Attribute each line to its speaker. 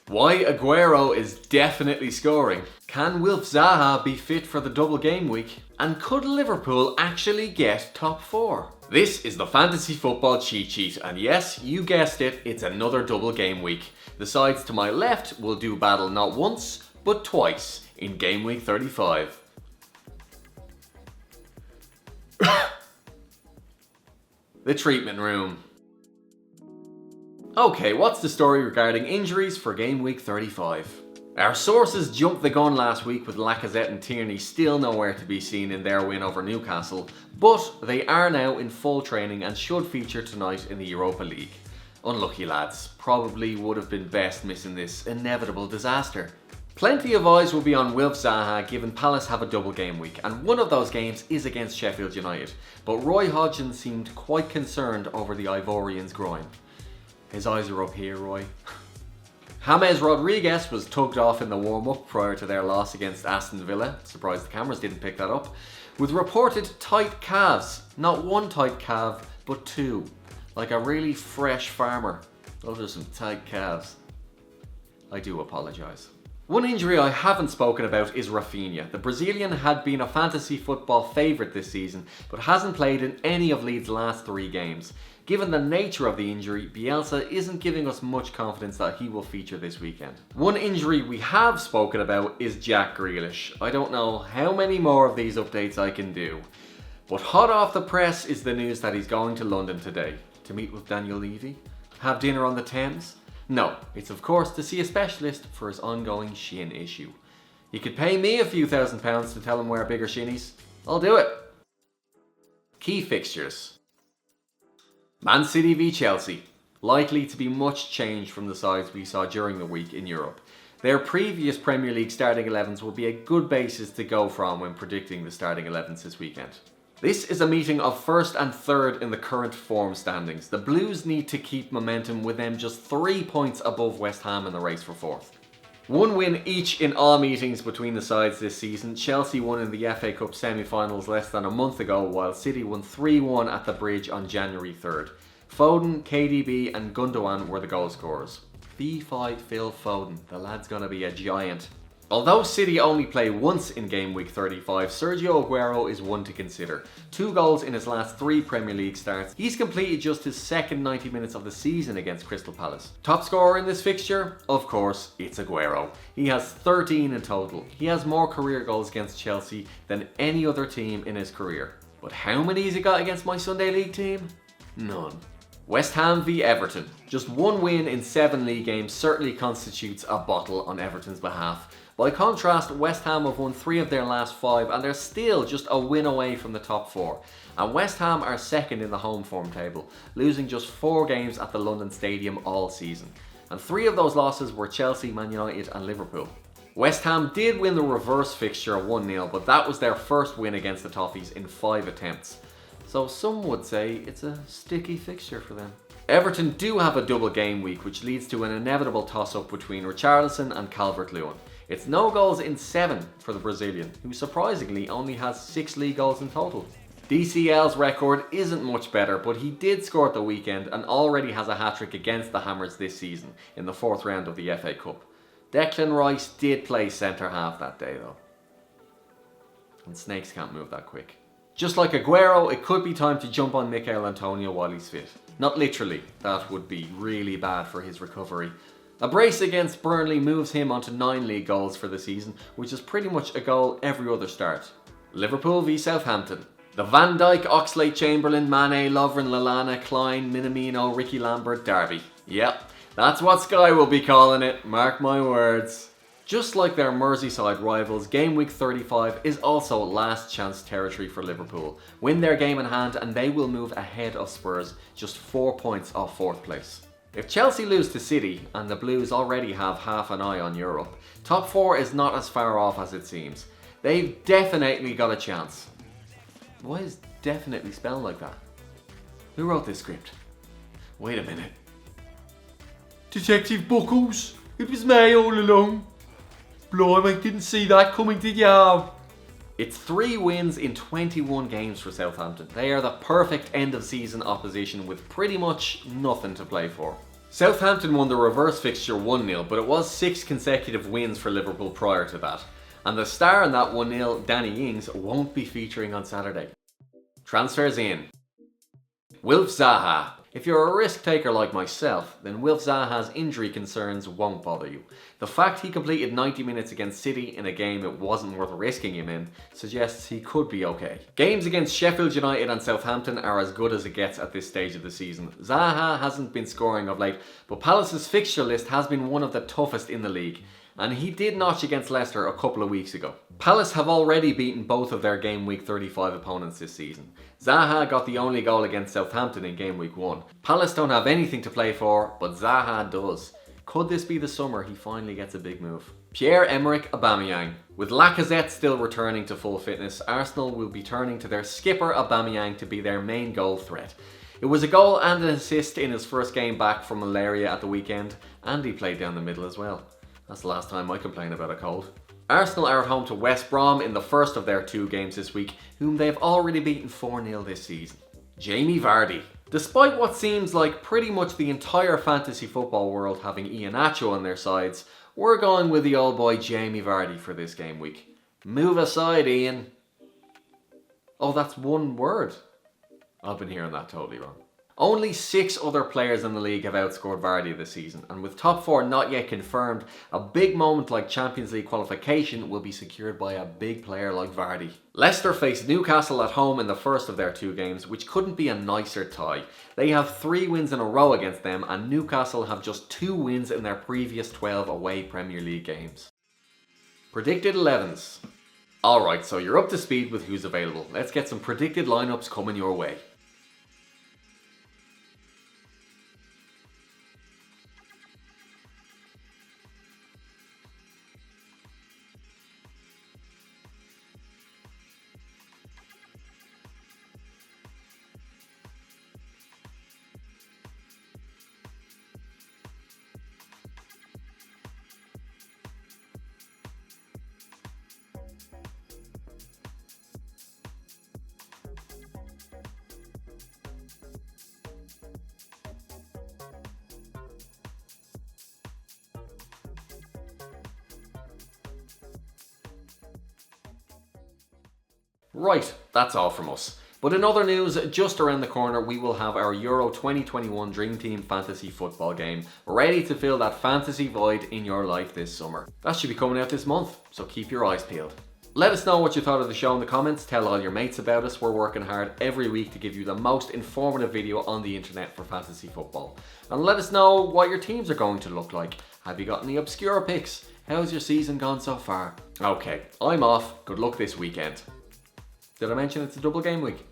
Speaker 1: Why Aguero is definitely scoring. Can Wilf Zaha be fit for the double game week? And could Liverpool actually get top 4? This is the Fantasy Football Cheat Sheet, and yes, you guessed it, it's another double game week. The sides to my left will do battle not once, but twice in game week 35. The treatment room. Okay, what's the story regarding injuries for game week 35? Our sources jumped the gun last week with Lacazette and Tierney still nowhere to be seen in their win over Newcastle, but they are now in full training and should feature tonight in the Europa League. Unlucky lads, probably would have been best missing this inevitable disaster. Plenty of eyes will be on Wilf Zaha given Palace have a double game week, and one of those games is against Sheffield United, but Roy Hodgson seemed quite concerned over the Ivorian's groin. His eyes are up here, Roy. James Rodriguez was tugged off in the warm-up prior to their loss against Aston Villa. Surprised the cameras didn't pick that up. With reported tight calves. Not one tight calf, but two. Like a really fresh farmer. Those are some tight calves. I do apologise. One injury I haven't spoken about is Rafinha. The Brazilian had been a fantasy football favourite this season, but hasn't played in any of Leeds' last 3 games. Given the nature of the injury, Bielsa isn't giving us much confidence that he will feature this weekend. One injury we have spoken about is Jack Grealish. I don't know how many more of these updates I can do. But hot off the press is the news that he's going to London today. To meet with Daniel Levy? Have dinner on the Thames? No, it's of course to see a specialist for his ongoing shin issue. He could pay me a few £1,000s to tell him where bigger shinnies. I'll do it. Key fixtures. Man City v Chelsea. Likely to be much changed from the sides we saw during the week in Europe. Their previous Premier League starting 11s will be a good basis to go from when predicting the starting 11s this weekend. This is a meeting of first and third in the current form standings. The Blues need to keep momentum with them just 3 points above West Ham in the race for 4th. One win each in all meetings between the sides this season. Chelsea won in the FA Cup semi-finals less than a month ago, while City won 3-1 at the Bridge on January 3rd. Foden, KDB and Gundogan were the goal scorers. V5 Phil Foden, the lad's gonna be a giant. Although City only play once in game week 35, Sergio Aguero is one to consider. 2 goals in his last 3 Premier League starts. He's completed just his second 90 minutes of the season against Crystal Palace. Top scorer in this fixture? Of course, it's Aguero. He has 13 in total. He has more career goals against Chelsea than any other team in his career. But how many has he got against my Sunday League team? None. West Ham v Everton. Just 1 win in 7 league games certainly constitutes a bottle on Everton's behalf. By contrast, West Ham have won 3 of their last 5 and they're still just a win away from the top 4. And West Ham are second in the home form table, losing just 4 games at the London Stadium all season. And 3 of those losses were Chelsea, Man United and Liverpool. West Ham did win the reverse fixture 1-0, but that was their first win against the Toffees in 5 attempts. So some would say it's a sticky fixture for them. Everton do have a double game week, which leads to an inevitable toss-up between Richarlison and Calvert-Lewin. It's no goals in 7 for the Brazilian, who surprisingly only has 6 league goals in total. DCL's record isn't much better, but he did score at the weekend and already has a hat-trick against the Hammers this season in the 4th round of the FA Cup. Declan Rice did play centre half that day though. And snakes can't move that quick. Just like Aguero, it could be time to jump on Mikel Antonio while he's fit. Not literally, that would be really bad for his recovery. A brace against Burnley moves him onto 9 league goals for the season, which is pretty much a goal every other start. Liverpool v Southampton. The Van Dijk, Oxlade-Chamberlain, Mane, Lovren, Lallana, Klein, Minamino, Ricky Lambert derby. Yep, that's what Sky will be calling it, mark my words. Just like their Merseyside rivals, game week 35 is also last chance territory for Liverpool. Win their game in hand and they will move ahead of Spurs, just 4 points off 4th place. If Chelsea lose to City, and the Blues already have half an eye on Europe, top 4 is not as far off as it seems. They've definitely got a chance. Why is definitely spelled like that? Who wrote this script? Wait a minute. Detective Buckles, it was me all along. Blimey, didn't see that coming, did ya? It's 3 wins in 21 games for Southampton. They are the perfect end of season opposition with pretty much nothing to play for. Southampton won the reverse fixture 1-0, but it was 6 consecutive wins for Liverpool prior to that. And the star in that 1-0, Danny Ings, won't be featuring on Saturday. Transfers in. Wilf Zaha. If you're a risk taker like myself, then Wilf Zaha's injury concerns won't bother you. The fact he completed 90 minutes against City in a game it wasn't worth risking him in suggests he could be okay. Games against Sheffield United and Southampton are as good as it gets at this stage of the season. Zaha hasn't been scoring of late, but Palace's fixture list has been one of the toughest in the league, and he did notch against Leicester a couple of weeks ago. Palace have already beaten both of their game week 35 opponents this season. Zaha got the only goal against Southampton in game week 1. Palace don't have anything to play for, but Zaha does. Could this be the summer he finally gets a big move? Pierre-Emerick Aubameyang. With Lacazette still returning to full fitness, Arsenal will be turning to their skipper Aubameyang to be their main goal threat. It was a goal and an assist in his first game back from malaria at the weekend, and he played down the middle as well. That's the last time I complain about a cold. Arsenal are at home to West Brom in the first of their 2 games this week, whom they've already beaten 4-0 this season. Jamie Vardy. Despite what seems like pretty much the entire fantasy football world having Iheanacho on their sides, we're going with the old boy Jamie Vardy for this game week. Move aside, Ian. Oh, that's one word. I've been hearing that totally wrong. Only 6 other players in the league have outscored Vardy this season, and with top 4 not yet confirmed, a big moment like Champions League qualification will be secured by a big player like Vardy. Leicester face Newcastle at home in the first of their 2 games, which couldn't be a nicer tie. They have 3 wins in a row against them, and Newcastle have just 2 wins in their previous 12 away Premier League games. Predicted 11s. Alright, so you're up to speed with who's available. Let's get some predicted lineups coming your way. Right, that's all from us. But in other news, just around the corner we will have our Euro 2021 Dream Team Fantasy Football game, ready to fill that fantasy void in your life this summer. That should be coming out this month, so keep your eyes peeled. Let us know what you thought of the show in the comments, tell all your mates about us. We're working hard every week to give you the most informative video on the internet for fantasy football. And let us know what your teams are going to look like. Have you got any obscure picks? How's your season gone so far? Okay, I'm off. Good luck this weekend. Did I mention it's a double game week?